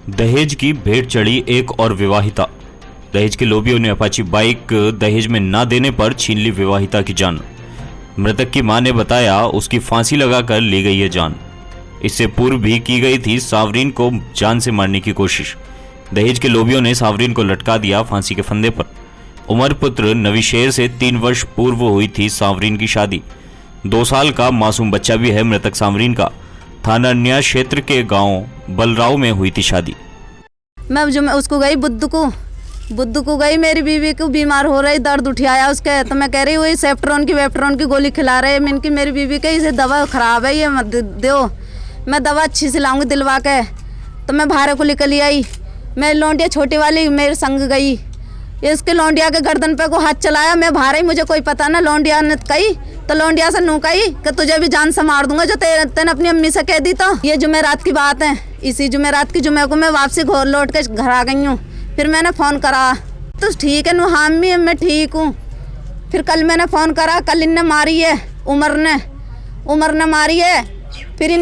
दहेज की भेंट चढ़ी एक और विवाहिता। दहेज के लोभियों ने अपाची बाइक दहेज में न देने पर छीन ली विवाहिता की जान। मृतक की मां ने बताया उसकी फांसी लगाकर ली गई है जान। इससे पूर्व भी की गई थी सावरीन को जान से मारने की कोशिश। दहेज के लोभियों ने सावरीन को लटका दिया फांसी के फंदे पर। उमर पुत्र नवीशेर से 3 वर्ष पूर्व हुई थी सावरीन की शादी। 2 साल का मासूम बच्चा भी है मृतक सावरीन का। थाना न्याय क्षेत्र के गांव बलराव में हुई थी शादी। मैं उसको गई बुद्ध को गई, मेरी बीवी को बीमार हो रही, दर्द उठाया उसके, तो मैं कह रही वही सेफ्ट्रॉन की गोली खिला रहे हैं। इनकी मेरी बीवी के इसे दवा खराब है, ये मत दो, मैं दवा अच्छी से लाऊंगी दिलवा के। तो मैं भारे को निकली आई, मैं लौंडिया छोटी वाली मेरे संग गई, इसके लौंडिया के गर्दन पे को हाथ चलाया। मैं भारे, मुझे कोई पता ना, लौंडिया ने कही तो लौंडिया से नू कही कि तुझे भी जान से मार दूंगा जो तेने अपनी अम्मी से कह दी। तो ये जुमेरात की बात है, इसी जुमेरात की जुमे को मैं वापसी लौट के घर आ गई हूँ। फिर मैंने फ़ोन करा तो ठीक है नू, हाँ अम्मी मैं ठीक हूँ। फिर कल मैंने फ़ोन करा, कल इनने मारी है, उमर ने मारी है। फिर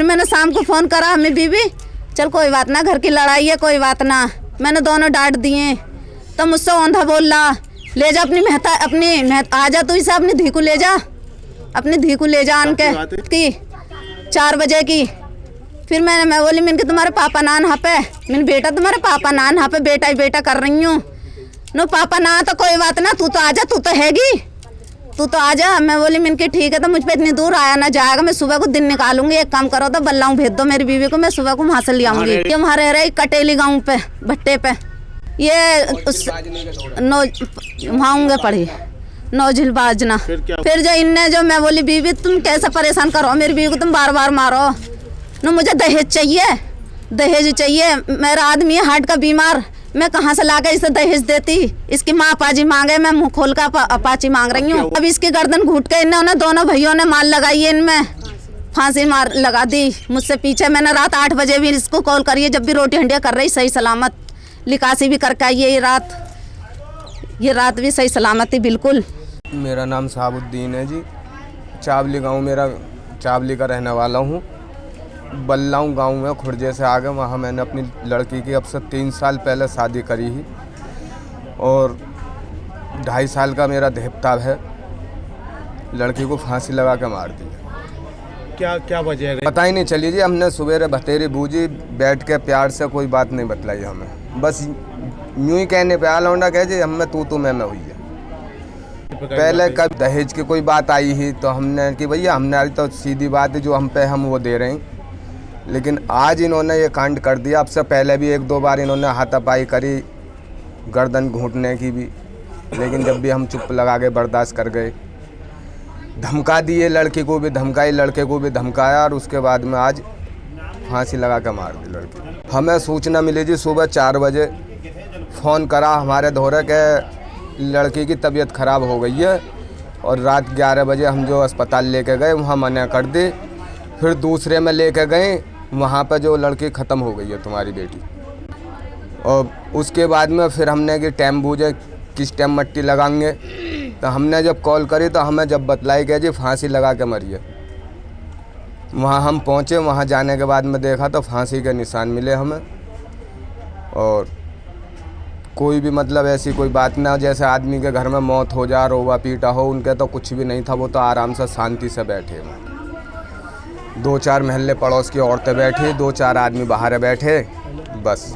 मैंने शाम को फ़ोन करा, अम्मी बीबी चल कोई बात ना, घर की लड़ाई है कोई बात ना। मैंने दोनों डांट दिए। तो मुझसे औंधा बोल रहा, ले जा अपनी आजा तू इसे अपनी धी को ले जा, आन के की 4 बजे की। फिर मैं बोली मैंने तुम्हारे पापा नान यहाँ पे, मैंने बेटा तुम्हारे पापा नान यहाँ पे बेटा ही बेटा कर रही हूँ। नो पापा ना तो कोई बात ना, तू तो आजा, तू तो हैगी, तू तो आजा। मैं बोली मैंने ठीक है, तो मुझ पे इतनी दूर आया ना जाएगा, मैं सुबह को दिन निकालूंगी। एक काम करो तो बल्लाऊं भेज दो मेरी बीवी को, मैं सुबह को वहाँ से ले आऊंगी। ये हमारे रहे कटेली गाँव पे भट्टे पे, ये वहाँ पड़ी नौझिल बाजना। फिर जो इनने जो मैं बोली बीवी तुम कैसे परेशान करो मेरी बीवी को, तुम बार बार मारो न, मुझे दहेज चाहिए। मेरा आदमी है हार्ट का बीमार, मैं कहाँ से लाकर इसे दहेज देती। इसकी माँ अपाची मांगे, मैं मुँह खोल कर अपाची मांग रही हूँ। अब इसकी गर्दन घूट के इन्होंने दोनों भैयों ने मार लगाई है, इनमें फांसी मार लगा दी मुझसे पीछे। मैंने रात 8 बजे भी इसको कॉल करी है, जब भी रोटी हंडिया कर रही सही सलामत, लिकासी भी करके आई है। ये रात भी सही सलामत थी बिल्कुल। मेरा नाम साबुद्दीन है जी, चावली गांव मेरा चावली का रहने वाला हूँ। बल्लाऊ गांव में खुर्जे से आगे, वहाँ मैंने अपनी लड़की की अब से 3 साल पहले शादी करी ही, और 2.5 साल का मेरा देहप्ताब है। लड़की को फांसी लगा के मार दी। क्या वजह है? पता ही नहीं चली जी। हमने सुबह बतेरी बूझी, बैठ के प्यार से कोई बात नहीं बतलाई हमें, बस यूं ही कहने पे आ लौंडा कह जी हमें तू मैं हुई है। पहले कब दहेज की कोई बात आई ही तो हमने कि भैया हमने आज तो सीधी बात है जो हम पे हम वो दे रहे हैं, लेकिन आज इन्होंने ये कांड कर दिया। अब से पहले भी 1-2 बार इन्होंने हाथापाई करी, गर्दन घूंटने की भी, लेकिन जब भी हम चुप लगा के बर्दाश्त कर गए। धमका दिए, लड़की को भी धमकाई, लड़के को भी धमकाया, और उसके बाद में आज फांसी लगा के मार दी लड़की। हमें सूचना मिली जी सुबह 4 बजे, फ़ोन करा हमारे धोरे के लड़की की तबीयत ख़राब हो गई है, और रात 11 बजे हम जो अस्पताल लेके गए वहाँ मना कर दी। फिर दूसरे में लेके गए, वहाँ पर जो लड़की ख़त्म हो गई है तुम्हारी बेटी। और उसके बाद में फिर हमने कि टाइम बूझे किस टाइम मट्टी लगाएंगे, तो हमने जब कॉल करी तो हमें जब बतलाई गया जी फांसी लगा के मरिए। वहाँ हम पहुँचे, वहाँ जाने के बाद में देखा तो फांसी के निशान मिले हमें, और कोई भी मतलब ऐसी कोई बात ना जैसे आदमी के घर में मौत हो जा, रोवा पीटा हो, उनके तो कुछ भी नहीं था। वो तो आराम से शांति से बैठे। 2-4 महल्ले पड़ोस की औरतें बैठी, 2-4 आदमी बाहर बैठे, बस।